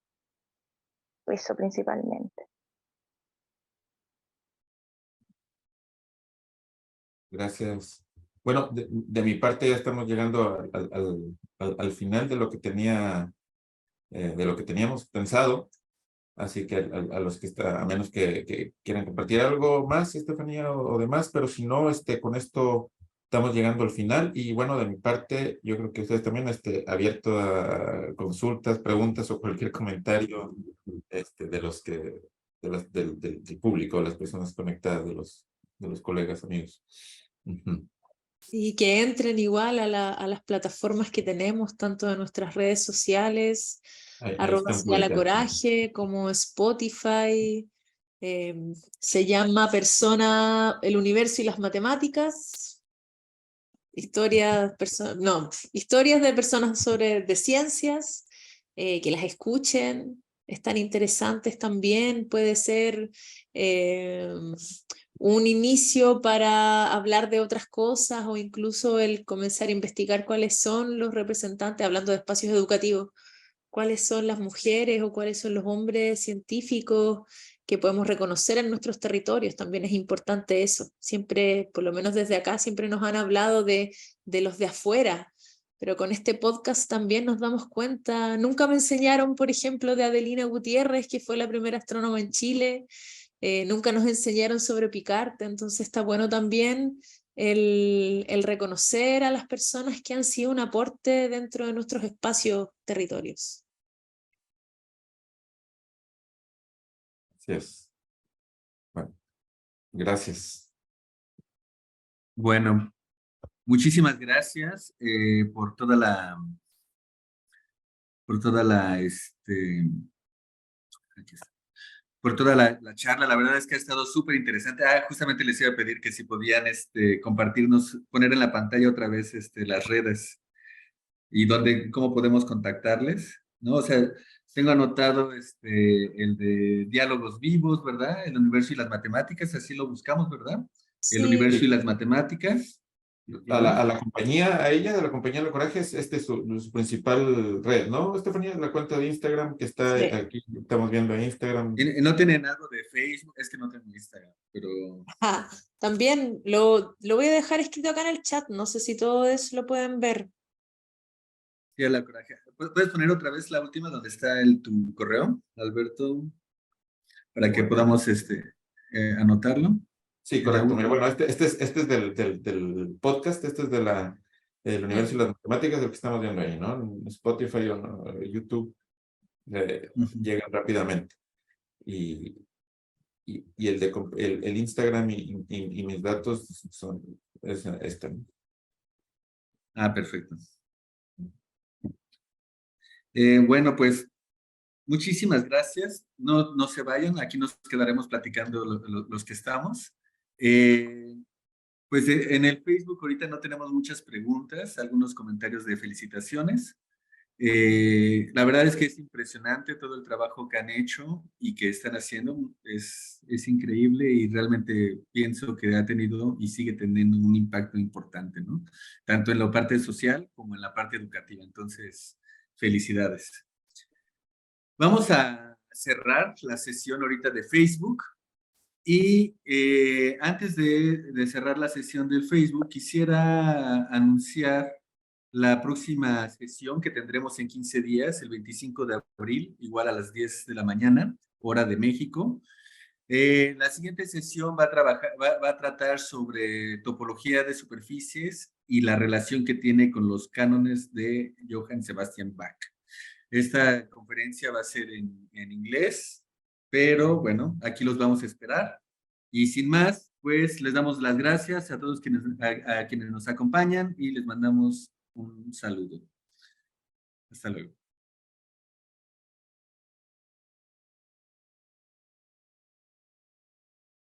Eso principalmente. Gracias. Bueno, de mi parte ya estamos llegando al final de lo que de lo que teníamos pensado. Así que a los que a menos que quieran compartir algo más, Estefanía, o demás, pero si no, con esto estamos llegando al final. Y bueno, de mi parte, yo creo que ustedes también abierto a consultas, preguntas o cualquier comentario de los del público, las personas conectadas, de los colegas, amigos. Y que entren igual a las plataformas que tenemos, tanto en nuestras redes sociales, Ahí están @Señala publicadas. Coraje, como Spotify. Se llama Persona, el universo y las matemáticas. Historias de personas de ciencias, que las escuchen, están interesantes también, puede ser un inicio para hablar de otras cosas o incluso el comenzar a investigar cuáles son los representantes, hablando de espacios educativos, cuáles son las mujeres o cuáles son los hombres científicos que podemos reconocer en nuestros territorios. También es importante eso. Siempre, por lo menos desde acá, siempre nos han hablado de los de afuera, pero con este podcast también nos damos cuenta. Nunca me enseñaron, por ejemplo, de Adelina Gutiérrez, que fue la primera astrónoma en Chile, nunca nos enseñaron sobre picarte, entonces está bueno también el reconocer a las personas que han sido un aporte dentro de nuestros espacios territorios. Así es. Bueno, gracias. Bueno, muchísimas gracias por toda la, por toda la charla. La verdad es que ha estado súper interesante. Justamente les iba a pedir que si podían compartirnos, poner en la pantalla otra vez las redes y cómo podemos contactarles, ¿no? O sea, tengo anotado el de diálogos vivos, ¿verdad? El universo y las matemáticas, así lo buscamos, ¿verdad? El Sí, universo y las matemáticas. A la compañía, a ella, de la compañía del coraje, es su principal red, ¿no, Estefanía? La cuenta de Instagram que está sí. aquí, estamos viendo en Instagram. Y no tienen algo de Facebook, es que no tengo Instagram, pero... También lo voy a dejar escrito acá en el chat, no sé si todos lo pueden ver. Sí, a la coraje. ¿Puedes poner otra vez la última donde está tu correo, Alberto? Para que podamos anotarlo. Sí, correcto. Mira, bueno, este es del podcast, este es del universo y las matemáticas, del que estamos viendo ahí, ¿no? En Spotify o no, YouTube llegan rápidamente. Y el Instagram y mis datos es este. Perfecto. Bueno, pues muchísimas gracias. No se vayan, aquí nos quedaremos platicando los que estamos. Pues en el Facebook ahorita no tenemos muchas preguntas, algunos comentarios de felicitaciones. La verdad es que es impresionante todo el trabajo que han hecho y que están haciendo. Es increíble y realmente pienso que ha tenido y sigue teniendo un impacto importante, ¿no? Tanto en la parte social como en la parte educativa. Entonces, felicidades. Vamos a cerrar la sesión ahorita de Facebook. Y antes de cerrar la sesión del Facebook, quisiera anunciar la próxima sesión que tendremos en 15 días, el 25 de abril, igual a las 10 de la mañana, hora de México. La siguiente sesión va a tratar sobre topología de superficies y la relación que tiene con los cánones de Johann Sebastian Bach. Esta conferencia va a ser en inglés, pero bueno, aquí los vamos a esperar. Y sin más, pues les damos las gracias a todos a quienes nos acompañan y les mandamos un saludo. Hasta luego.